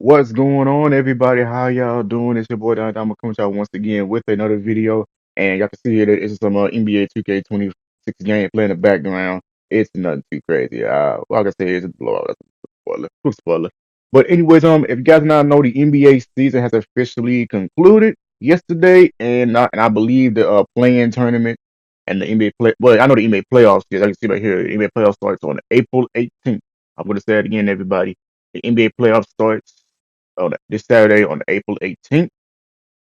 What's going on, everybody? How y'all doing? It's your boy Don Dama coming to y'all once again with another video. And y'all can see here that it's some NBA 2K26 gameplay in the background. It's nothing too crazy. Like I said, it's a blowout. That's a spoiler. Quick spoiler. But anyways, if you guys not know, the NBA season has officially concluded yesterday, and I believe the play-in tournament and the NBA play. Well, I know the NBA playoffs. Yes, I can see right here. The NBA playoffs starts on April 18th. I'm gonna say it again, everybody. The NBA playoffs starts on this Saturday on April 18th.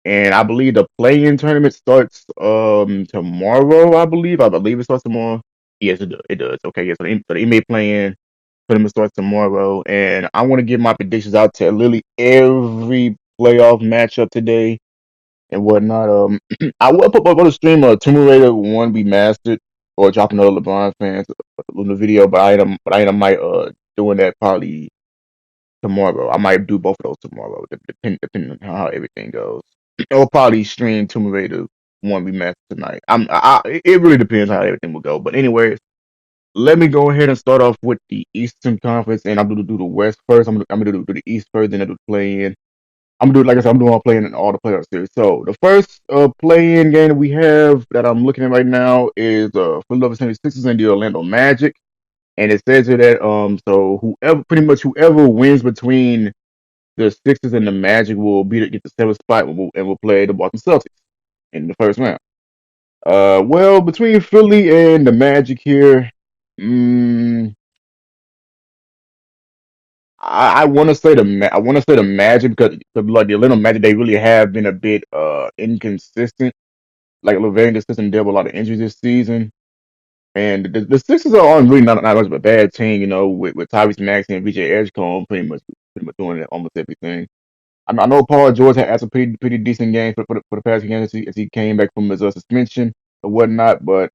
And I believe the play-in tournament starts tomorrow, I believe. I believe it starts tomorrow. Yes, it does. It does. Okay, yes. So the NBA play-in tournament starts tomorrow. And I want to give my predictions out to literally every playoff matchup today and whatnot. I will put up on the stream Tomb Raider 1 Remastered or dropping another LeBron fans on the video, but I might doing that probably tomorrow. I might do both of those tomorrow, depending on how everything goes. I'll probably stream Tomb Raider 1 Remastered tonight. It really depends how everything will go. But anyways, let me go ahead and start off with the Eastern Conference, and I'm gonna do the West first. I'm gonna do the East first, then I do the play in. I'm gonna do like I said, I'm doing all playing in all the playoff series. So the first play in game that we have that I'm looking at right now is Philadelphia 76ers and the Orlando Magic. And it says here that so whoever wins between the Sixers and the Magic will get the seventh spot and will play the Boston Celtics in the first round. Well, between Philly and the Magic here, mm, I want to say I want to say the Magic because like the Atlanta Magic, they really have been a bit inconsistent. Like very inconsistent. There were a lot of injuries this season, and the Sixers aren't really not much of a bad team, with Tyrese Maxey and VJ Edgecombe pretty much doing almost everything. I know Paul George had some pretty decent games for the past game as he came back from his suspension or whatnot, but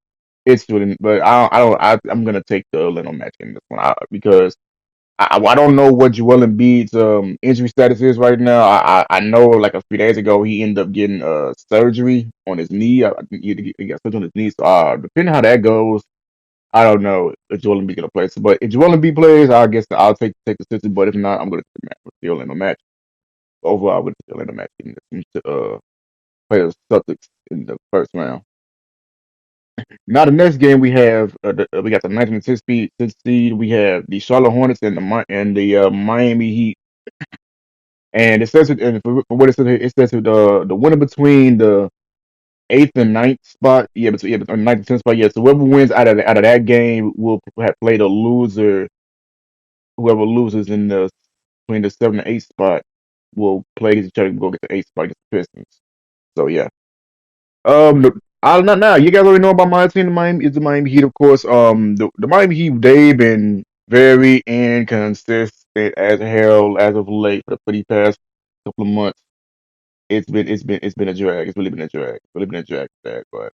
it's really. But I'm gonna take the Orlando match in this one because I don't know what Joel Embiid's injury status is right now. I know like a few days ago he ended up getting surgery on his knee. I think he got surgery on his knee. So depending on how that goes, I don't know if Joel Embiid gonna play. So, but if Joel Embiid plays, I guess I'll take the Sixers. But if not, I'm gonna take the match with the Orlando match. Overall, with the Orlando match to play the Celtics in the first round. Now the next game we got the 19 sixth seed. We have the Charlotte Hornets and the Miami Heat. And it says and for what it says here, it says the winner between the eighth and ninth spot. Between ninth and tenth spot. Yeah, so whoever wins out of that game will have play the loser. Whoever loses in the between the seventh and eighth spot will play each other. Go get the eighth spot against the Pistons. So yeah. I not now. You guys already know about my team. The Miami Heat, of course. The Miami Heat, they've been very inconsistent as hell as of late for the past couple of months. It's been a drag. It's really been a drag. It's really been a drag for that. But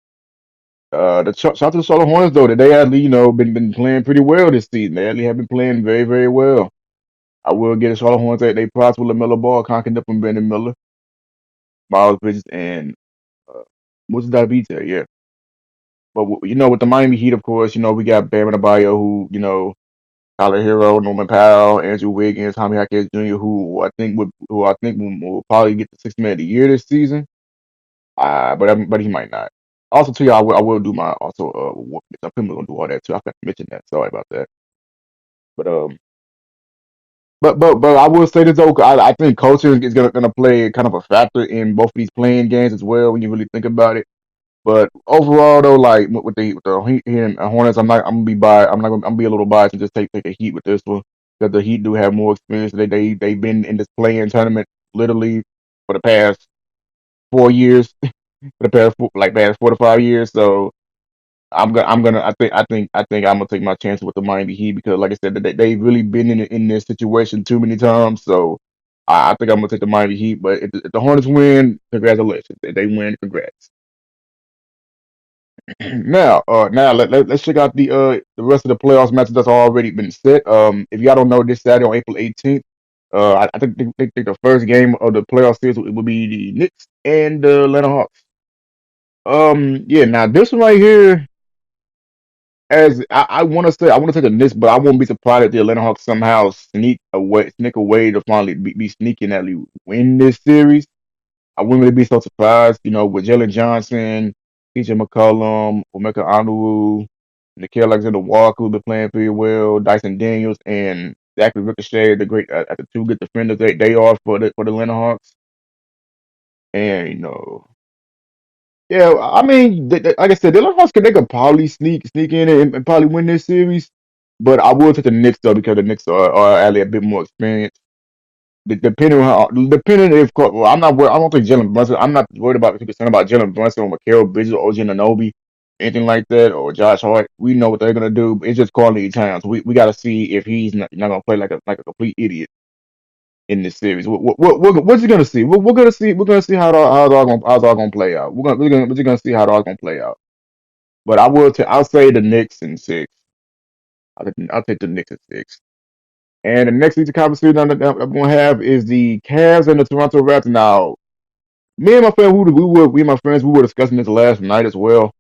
shout out to the Charlotte Hornets though. That they actually been playing pretty well this season. They actually have been playing very very well. I will get the Charlotte Hornets. They props with LaMelo Ball, conking up from Brandon Miller, Miles Bridges, and uh, Moses Davies. Yeah. But with the Miami Heat, of course, we got Bam Adebayo, who Tyler Hero, Norman Powell, Andrew Wiggins, Tommy Hackett Jr., who I think will probably get the Sixth Man of the Year this season. But he might not. Also, too, I will do my also I'm probably gonna do all that too. I forgot to mention that. Sorry about that. But but I will say this though. I think coaching is gonna play kind of a factor in both of these playing games as well when you really think about it. But overall, though, like with the Heat and Hornets, I'm gonna be a little biased and just take a Heat with this one because the Heat do have more experience. They've been in this play-in tournament literally for the past 4 years, for the past 4 to 5 years. So I think I'm gonna take my chances with the Miami Heat because, like I said, they've really been in this situation too many times. So I think I'm gonna take the Miami Heat. But if the Hornets win, congratulations. If they win, congrats. Now let's check out the rest of the playoffs matches that's already been set. If y'all don't know, this Saturday on April 18th, I think the first game of the playoff series will be the Knicks and the Atlanta Hawks. Yeah. Now this one right here, as I want to say, I want to say the Knicks, but I won't be surprised if the Atlanta Hawks somehow sneak away to finally be sneaking at least win this series. I wouldn't really be so surprised, with Jalen Johnson, TJ McCollum, Omeka Anuwu, Nickeil Alexander Walker, who's been playing pretty well, Dyson Daniels, and Zachary Ricochet, the great at the two good defenders they are for the Atlanta Hawks. And yeah, I mean, like I said, the Atlanta Hawks they could probably sneak in and probably win this series. But I will take the Knicks though because the Knicks are actually a bit more experienced. Depending if well, I'm not worried. I don't think Jalen Brunson. I'm not worried about if concerned about Jalen Brunson or Mikal Bridges or OG Anunoby, anything like that, or Josh Hart. We know what they're gonna do. It's just Carly Towns. We got to see if he's not gonna play like a complete idiot in this series. What's he gonna see? We're gonna see. We're gonna see how it's all gonna play out. We're just gonna see how it's all gonna play out. But I'll say the Knicks in six. I'll take the Knicks in six. And the next Eastern Conference series I'm gonna have is the Cavs and the Toronto Raptors. Now, me and my friend, we and my friends, we were discussing this last night as well.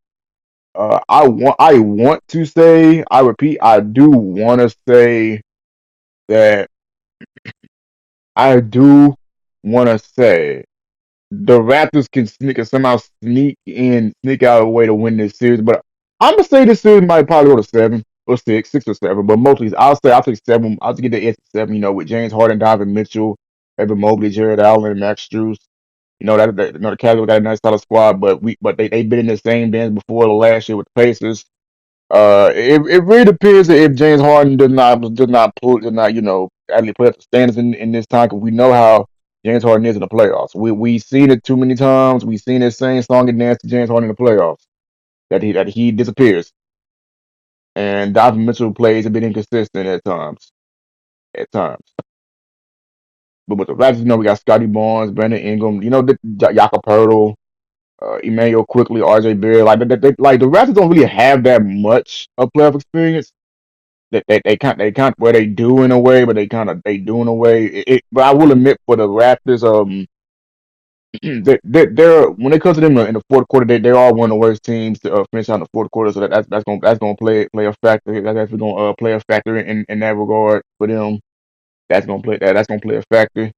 I want to say, I repeat, I do want to say that I do want to say the Raptors can somehow sneak out a way to win this series. But I'm gonna say this series might probably go to 7 or 6, 6 or 7. But mostly, I'll take 7. I'll get the edge at 7. With James Harden, Donovan Mitchell, Evan Mobley, Jared Allen, and Max Strus. The Cavs got a nice solid squad, but they've been in the same dance before the last year with the Pacers. It really depends if James Harden does not actually play up the standards in this time. Because we know how James Harden is in the playoffs. We seen it too many times. We seen this same song and dance to James Harden in the playoffs that he disappears, and Donovan Mitchell plays a bit inconsistent at times. At times, but with the Raptors, we got Scotty Barnes, Brandon Ingram, Jakob Poeltl, Emmanuel quickly, RJ Barrett. Like the Raptors don't really have that much of playoff experience. They kind where they do in a way, but they do in a way. But I will admit for the Raptors, they're when it comes to them in the fourth quarter, they are one of the worst teams to finish out in the fourth quarter. So that's gonna play a factor. That's actually gonna play a factor in that regard for them. That's gonna play a factor.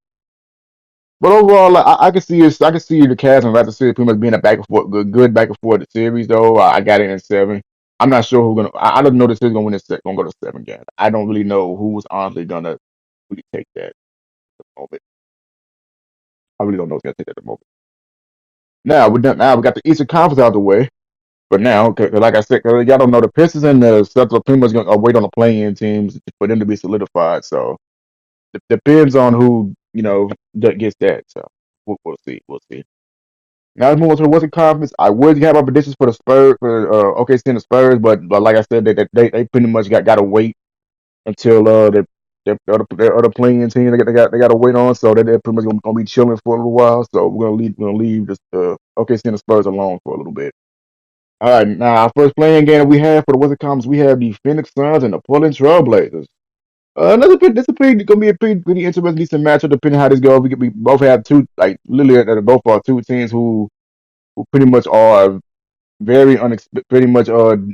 But overall, like, I can see the Cavs and Raptors series pretty much being a back and forth, good back and forth series. Though I got it in 7. I'm not sure who's gonna. I don't know this is gonna win this set. Gonna go to 7 games. I don't really know who's honestly gonna really take that at the moment. I really don't know who's gonna take that at the moment. Now we're done. Now we got the Eastern Conference out of the way. But now, like I said, y'all don't know the Pistons and the Celtics are pretty much gonna wait on the playing teams for them to be solidified. So it depends on who that gets that. So we'll see. We'll see. Now let's move on to the Western Conference. I would have my predictions for the Spurs for OKC and the Spurs, but like I said, they pretty much got to wait until the other playing team they got to wait on. So they're pretty much gonna be chilling for a little while. So we're gonna leave this OKC and the Spurs alone for a little bit. All right, now our first playing game that we have for the Western Conference, we have the Phoenix Suns and the Portland Trailblazers. This is gonna be a pretty interesting decent matchup depending how this goes. We both have two like literally both are two teams who pretty much are very unexpected. Pretty much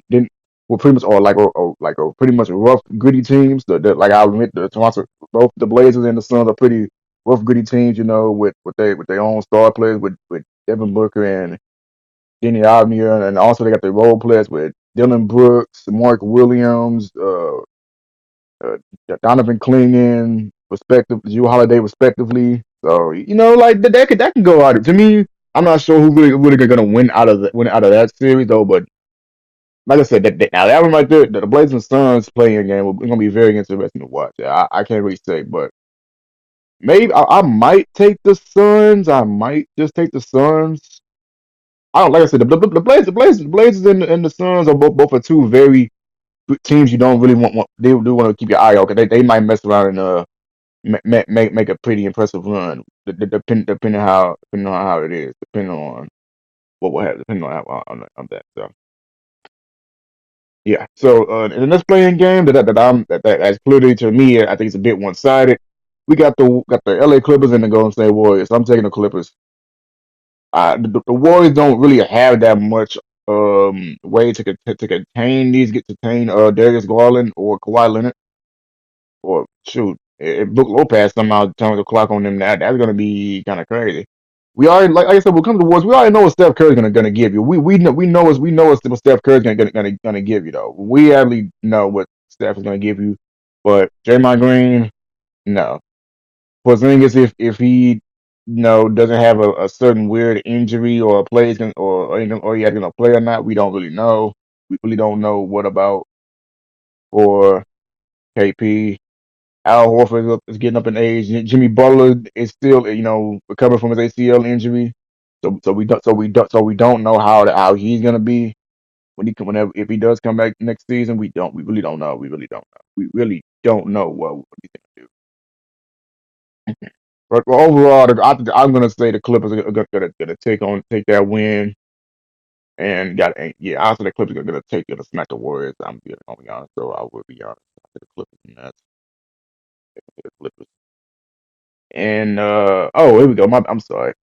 didn't. Well, pretty much are like a pretty much rough, gritty teams. Like I'll admit, the Toronto, both the Blazers and the Suns are pretty rough, gritty teams. With their own star players with Devin Booker and Denny Avdia, and also they got their role players with Dylan Brooks, Mark Williams, uh, Donovan Clingan, Drew Holiday, respectively. So like that can go out. To me, I'm not sure who really gonna win out of that series though. But like I said, now that one right there, the Blazers and Suns playing game is gonna be very interesting to watch. I can't really say, but maybe I might take the Suns. I might just take the Suns. I don't like I said the Blazers and the Suns are both are two very good teams you don't really want. They do want to keep your eye out because they might mess around and make a pretty impressive run. Depending on how it is, depending on what will happen, depending on that. So yeah. So in the next playing game that's clearly to me, I think it's a bit one sided. We got the LA Clippers and the Golden State Warriors. So I'm taking the Clippers. The Warriors don't really have that much. way to contain these, get to contain Darius Garland or Kawhi Leonard or shoot, if Brook Lopez somehow turns the clock on them, that's gonna be kind of crazy. We already, like I said, when it comes to Wars, we already know what Steph Curry's gonna give you. We know what Steph Curry's gonna give you though. We already know what Steph is gonna give you, but Draymond Green, no. Porzingis, if he doesn't have a certain weird injury or a play is gonna or he has gonna play or not, we don't really know. We really don't know what about for KP. Al Horford is getting up in age. Jimmy Butler is still, recovering from his ACL injury. So we don't know how he's gonna be whenever if he does come back next season. We really don't know. We really don't know. We really don't know what he's gonna do. But overall, I'm gonna say the Clippers are gonna take that win and yeah. After the Clippers are gonna smack the Warriors. I'll be honest. So I will be honest. I say the Clippers and that's the Clippers. And oh, here we go. I'm sorry.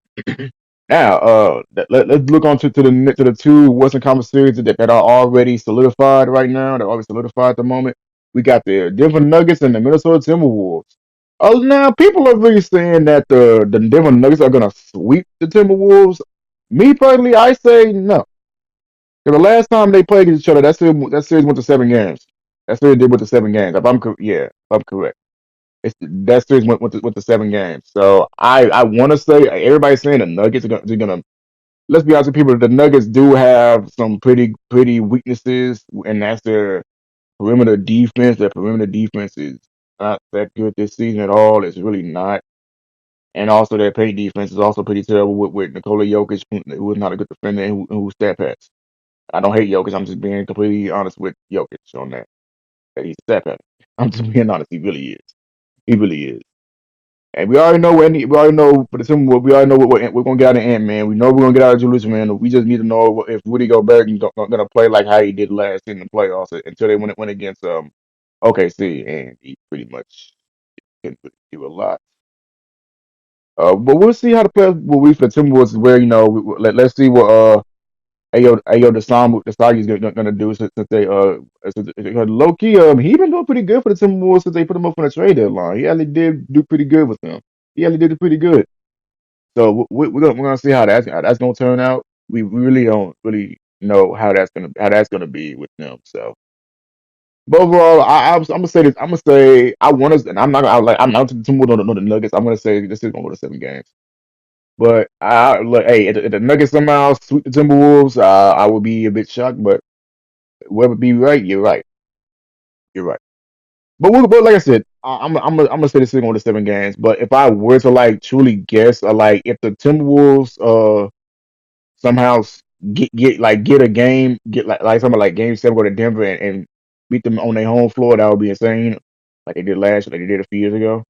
Now, let's look on to the two Western Conference series that are already solidified right now. They're already solidified at the moment. We got the Denver Nuggets and the Minnesota Timberwolves. Oh, now people are really saying that the Denver Nuggets are gonna sweep the Timberwolves. Me personally, I say no. 'Cause the last time they played against each other, that series went to 7 games. That series did went to 7 games. Yeah, if I'm correct. That series went to 7 games. So I want to say everybody's saying the Nuggets are gonna. Let's be honest with people. The Nuggets do have some pretty weaknesses, and that's their perimeter defense. Their perimeter defense is not that good this season at all. It's really not. And also their paint defense is also pretty terrible with Nikola Jokic, who is not a good defender and who stat pats. I don't hate Jokic. I'm just being completely honest with Jokic on that he's a stat pat. I'm just being honest. He really is. He really is. And we already know for the Timberwolves, we already know what we're gonna get out of Ant Man. We know we're gonna get out of Julius Randle. We just need to know if Rudy Gobert is gonna play like how he did last in the playoffs until they went against OKC, and he pretty much couldn't really do a lot. But we'll see how the playoffs will be for the Timberwolves. Where let's see what Ayo Desagi is gonna do since they low key he been doing pretty good for the Timberwolves since they put him up on the trade deadline. He actually did do pretty good with them. He actually did pretty good. So we're gonna see how that's gonna turn out. We really don't really know how that's gonna be with them. So, but overall, I'm gonna say this. I'm gonna say I want to, and I'm not too much on the Nuggets. I'm gonna say this is gonna go to 7 games. But look, hey, if the Nuggets somehow sweep the Timberwolves, I would be a bit shocked. But whoever be right, you're right. You're right. But like I said, I'm gonna say this is going to 7 games. But if I were to like truly guess, or like if the Timberwolves somehow get a game, get like something like Game 7, go to Denver and beat them on their home floor, that would be insane. Like they did a few years ago.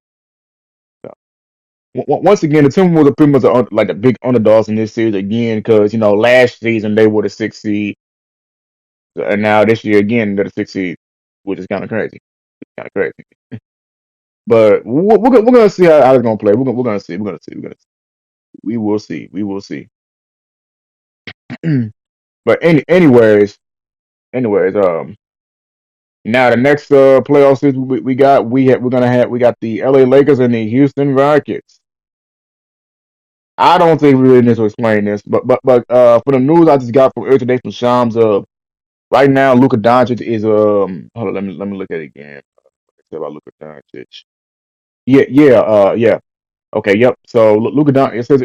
So, once again, the Timberwolves are pretty much like the big underdogs in this series again because last season they were the 6th seed, and now this year again they're the 6th seed, which is kind of crazy. It's kind of crazy. But we're gonna see how it's gonna play. We're gonna see. We're gonna see. We will see. We will see. But anyways, now the next playoff series we got the LA Lakers and the Houston Rockets. I don't think we really need to explain this, but for the news I just got from earlier today from Shams, right now Luka Doncic is hold on, let me look at it again. Say about Luka Doncic. Yeah. Okay, yep. So Luka Doncic, it says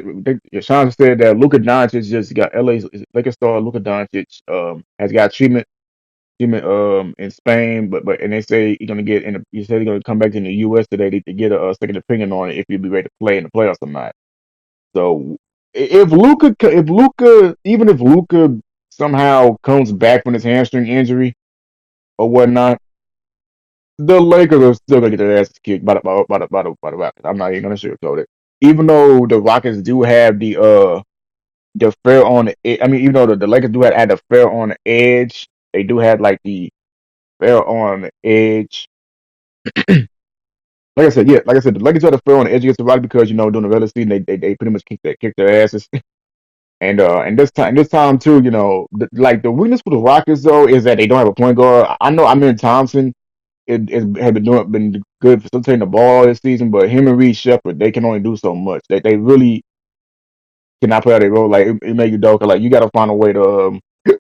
Shams said that Luka Doncic just got LA's Lakers star Luka Doncic has got treatment in Spain, but and they say he's gonna he said he's gonna come back to the U.S. today to get a second opinion on it if he'll be ready to play in the playoffs or not. So even if Luca somehow comes back from his hamstring injury or whatnot, the Lakers are still gonna get their asses kicked by the Rockets. I'm not even gonna sugarcoat it. Even though the Rockets do have the fair on the I mean, even though the Lakers do have the fair on the edge, they do have like the fair on the edge. Like I said, the Lakers had a fair on the edge against the Rockets because during the regular season they pretty much kicked their asses. And this time too, like the weakness for the Rockets though is that they don't have a point guard. I know Amir Thompson has been good facilitating the ball this season, but him and Reed Shepard, they can only do so much. They really cannot play out their role. Like it made you Udoka, like you got to find a way to get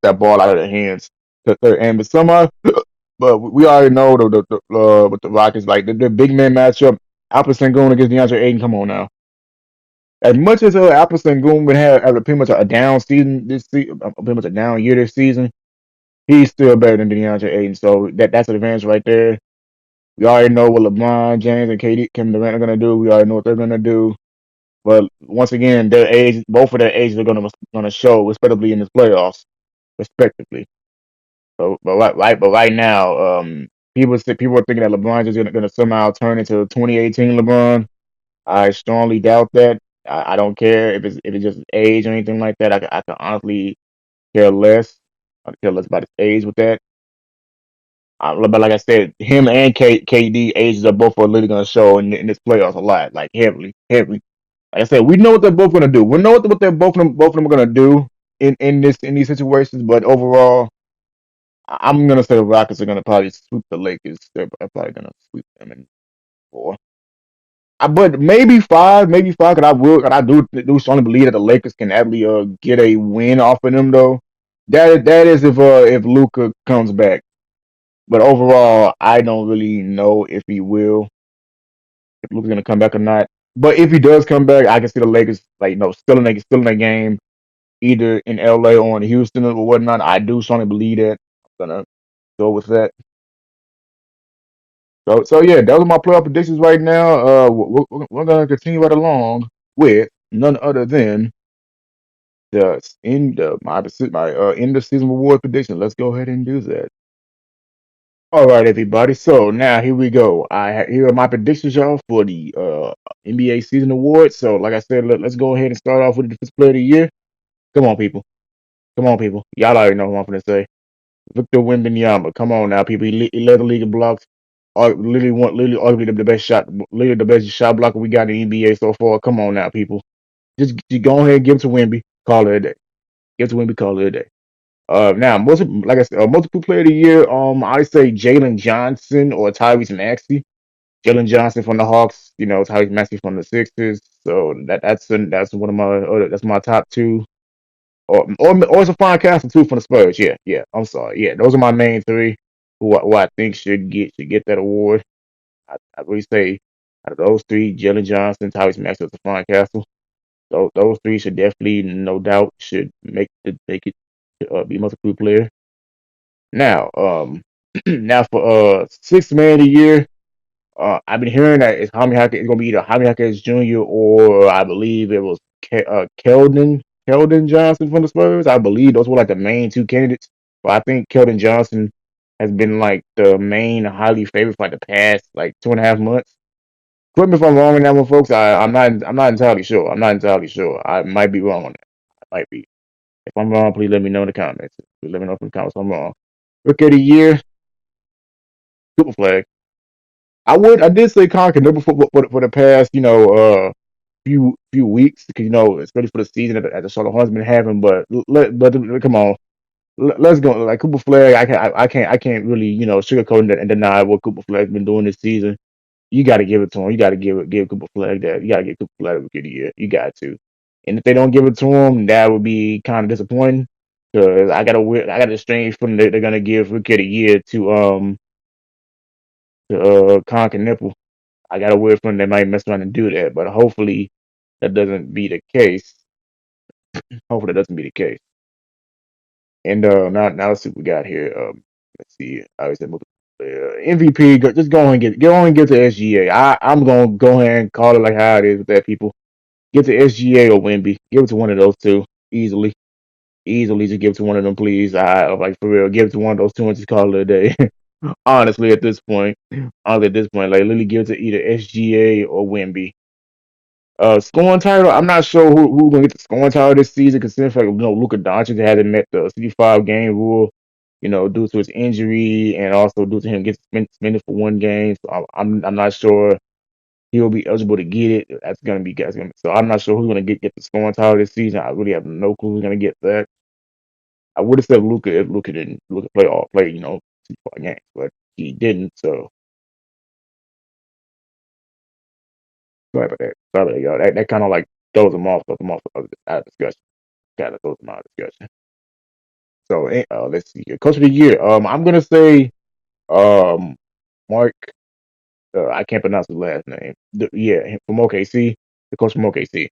that ball out of their hands. And but somehow, but we already know with the Rockets, like the big man matchup, Alpha Sengun against DeAndre Ayton. Come on now. As much as Alpha Sengun would have pretty much a down season this season, pretty much a down year this season, he's still better than DeAndre Ayton. So that's an advantage right there. We already know what LeBron James and KD, Kevin Durant are gonna do. We already know what they're gonna do. But once again, their age, both of their ages are gonna show, respectively, in the playoffs, respectively. So, but right now, people are thinking that LeBron is gonna somehow turn into 2018 LeBron. I strongly doubt that. I don't care if it's just age or anything like that. I can honestly care less. I care less about his age with that. But like I said, him and KD ages are both are literally gonna show in this playoffs a lot, like heavily, heavily. Like I said, we know what they're both gonna do. We know what they're both of them are gonna do in these situations. But overall, I'm gonna say the Rockets are gonna probably sweep the Lakers. They're probably gonna sweep them in four. But maybe five. Cause I do strongly believe that the Lakers can actually get a win off of them though. That is if Luca comes back. But overall, I don't really know if he will, if Luka's gonna come back or not. But if he does come back, I can see the Lakers like still in the game, either in LA or in Houston or whatnot. I do strongly believe that. I'm gonna go with that. So yeah, those are my playoff predictions right now. We're gonna continue right along with none other than the end of season award prediction. Let's go ahead and do that. All right, everybody. So now here we go. Here are my predictions, y'all, for the NBA season awards. So, like I said, let's go ahead and start off with the defensive player of the year. Come on, people. Come on, people. Y'all already know who I'm gonna say. Victor Wembanyama. Come on now, people. He led the league in blocks. Literally, arguably the best shot, literally the best shot blocker we got in the NBA so far. Come on now, people. Just go ahead and give it to Wemby. Call it a day. Give it to Wemby. Call it a day. Now, like I said, multiple player of the year. I say Jalen Johnson or Tyrese Maxey. Jalen Johnson from the Hawks. Tyrese Maxey from the Sixers. So that's one of that's my top two. Or it's a fine castle too from the Spurs. Yeah, yeah. I'm sorry. Yeah, those are my main three who I think should get that award. I really say out of those three, Jalen Johnson, Tyrese Maxey, is a fine castle. Those three should definitely, no doubt, should make it to be multiple player. Now, now for sixth man of the year, I've been hearing that it's Jaime Jaquez. It's gonna be either Jaime Jaquez Jr. or I believe it was Keldon Johnson from the Spurs. I believe those were like the main two candidates. But I think Keldon Johnson has been like the main highly favored for like the past like 2.5 months. Correct me if I'm wrong on that one, folks. I'm not entirely sure. I'm not entirely sure. I might be wrong on that. I might be. If I'm wrong, please let me know in the comments. Please let me know in the comments if I'm wrong. Rookie of the year, super flag. I did say Colin Kaepernick for the past few weeks because especially for the season that the Charlotte Hornets been having. But come on, let's go. Like Cooper Flag, I can't really sugarcoat and deny what Cooper Flag's been doing this season. You got to give it to him. You got to give Cooper Flag that. You got to give Cooper Flag Rookie of the Year. You got to. And if they don't give it to him, that would be kind of disappointing. Cause I got a strange feeling that they're gonna give Rookie of the Year to Colin Nipple. I got a weird feeling they might mess around and do that, but hopefully that doesn't be the case. Hopefully that doesn't be the case. And now let's see what we got here. Let's see. I always said MVP. Just go on and get to SGA. I'm gonna go ahead and call it like how it is with that, people. Get to SGA or Wimby. Give it to one of those two easily. Easily, just give it to one of them, please. I like for real. Give it to one of those two and just call it a day. Honestly, at this point, like literally give it to either SGA or Wimby. Scoring title, I'm not sure who gonna get the scoring title this season, considering fact, Luka Doncic hasn't met the 65 game rule, due to his injury and also due to him getting suspended for one game. So I'm not sure he'll be eligible to get it. So I'm not sure who's gonna get the scoring title this season. I really have no clue who's gonna get that. I would have said Luca if Luca didn't play, 2 games, but he didn't. So sorry about that. Sorry about that, y'all. That kind of like throws them off out of discussion. Kind of throws them out of discussion. So let's see here. Coach of the year. I'm gonna say um Mark. I can't pronounce his last name. From OKC, the coach from OKC,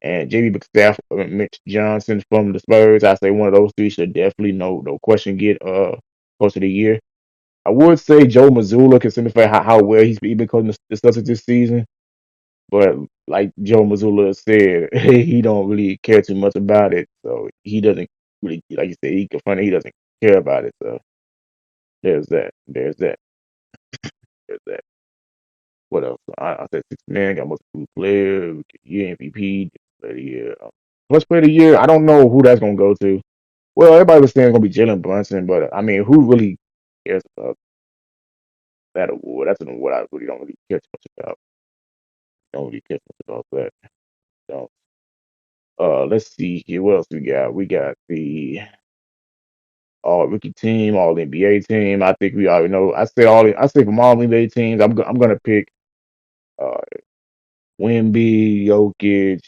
and JB McStaff, Mitch Johnson from the Spurs. I say one of those three should definitely, no question, get coach of the year. I would say Joe Mazzulla, considering the fact how well he's been coaching the Celtics this season. But like Joe Mazzulla said, he don't really care too much about it. So he doesn't really, like you said, he doesn't care about it. So there's that. There's that. There's that. What else? I said 6 man, got most improved player, year MVP, player of the year. First player of the year, I don't know who that's gonna go to. Well, everybody was saying it's gonna be Jalen Brunson, but I mean, who really cares about that award? That's an award I really don't really care too much about. Don't really care much about that. Don't. Let's see here. What else we got? We got the all rookie team, all NBA team. I think we already know. I say from all NBA teams, I'm gonna pick uh Wemby, Jokic,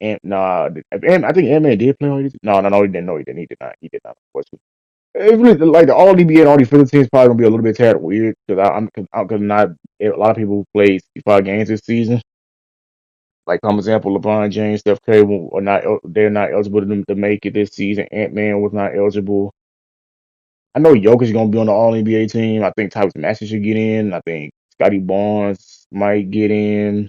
and nah, I think Ant-Man did play already. No, he didn't. No, he didn't. He did not. He did not. Unfortunately. It's really like the all NBA and all these 15 teams probably gonna be a little bit tad weird because because not a lot of people played 65 games this season. Like for example, LeBron James, Steph Curry are not they're not eligible to make it this season. Ant-Man was not eligible. I know Jokic is gonna be on the All NBA team. I think Tyrese Maxey should get in. I think Scotty Barnes might get in.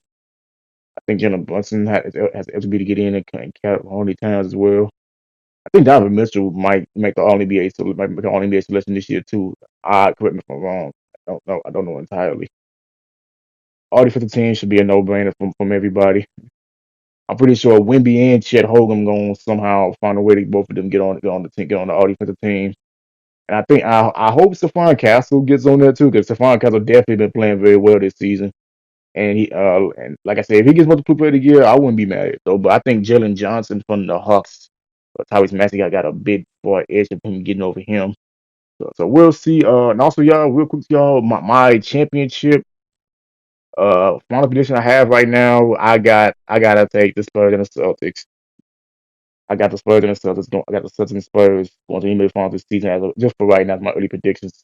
I think Jalen Brunson has eligibility to get in and Cat Only Towns as well. I think Donovan Mitchell might make the All NBA might make the All NBA selection this year too. Correct me if I'm wrong. I don't know. I don't know entirely. All the 50 teams should be a no brainer from everybody. I'm pretty sure Wemby and Chet Hogan gonna somehow find a way to both of them get on the team, get on the all defensive team. And I hope Stephon Castle gets on there too, because Stephon Castle definitely been playing very well this season. And and like I said, if he gets multiple player of the year, I wouldn't be mad at it though. But I think Jalen Johnson from the Hawks, Tyrese Maxey got a big boy edge of him getting over him. So we'll see. And also y'all, real quick, y'all, my championship final prediction I have right now, I gotta take the Spurs and the Celtics. I got the Spurs and the Celtics. I got the Celtics and Spurs going to the NBA Finals this season just for right now. My early predictions.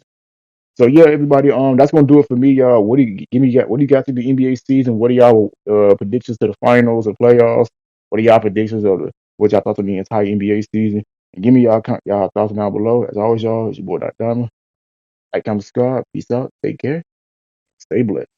So yeah, everybody, that's gonna do it for me, y'all. What do you got to the NBA season? What are y'all predictions to the finals or playoffs? What are y'all predictions of what y'all thought of the entire NBA season? And give me y'all thoughts down below. As always, y'all, it's your boy Dr. Diamond. Like, comment, subscribe. Peace out. Take care. Stay blessed.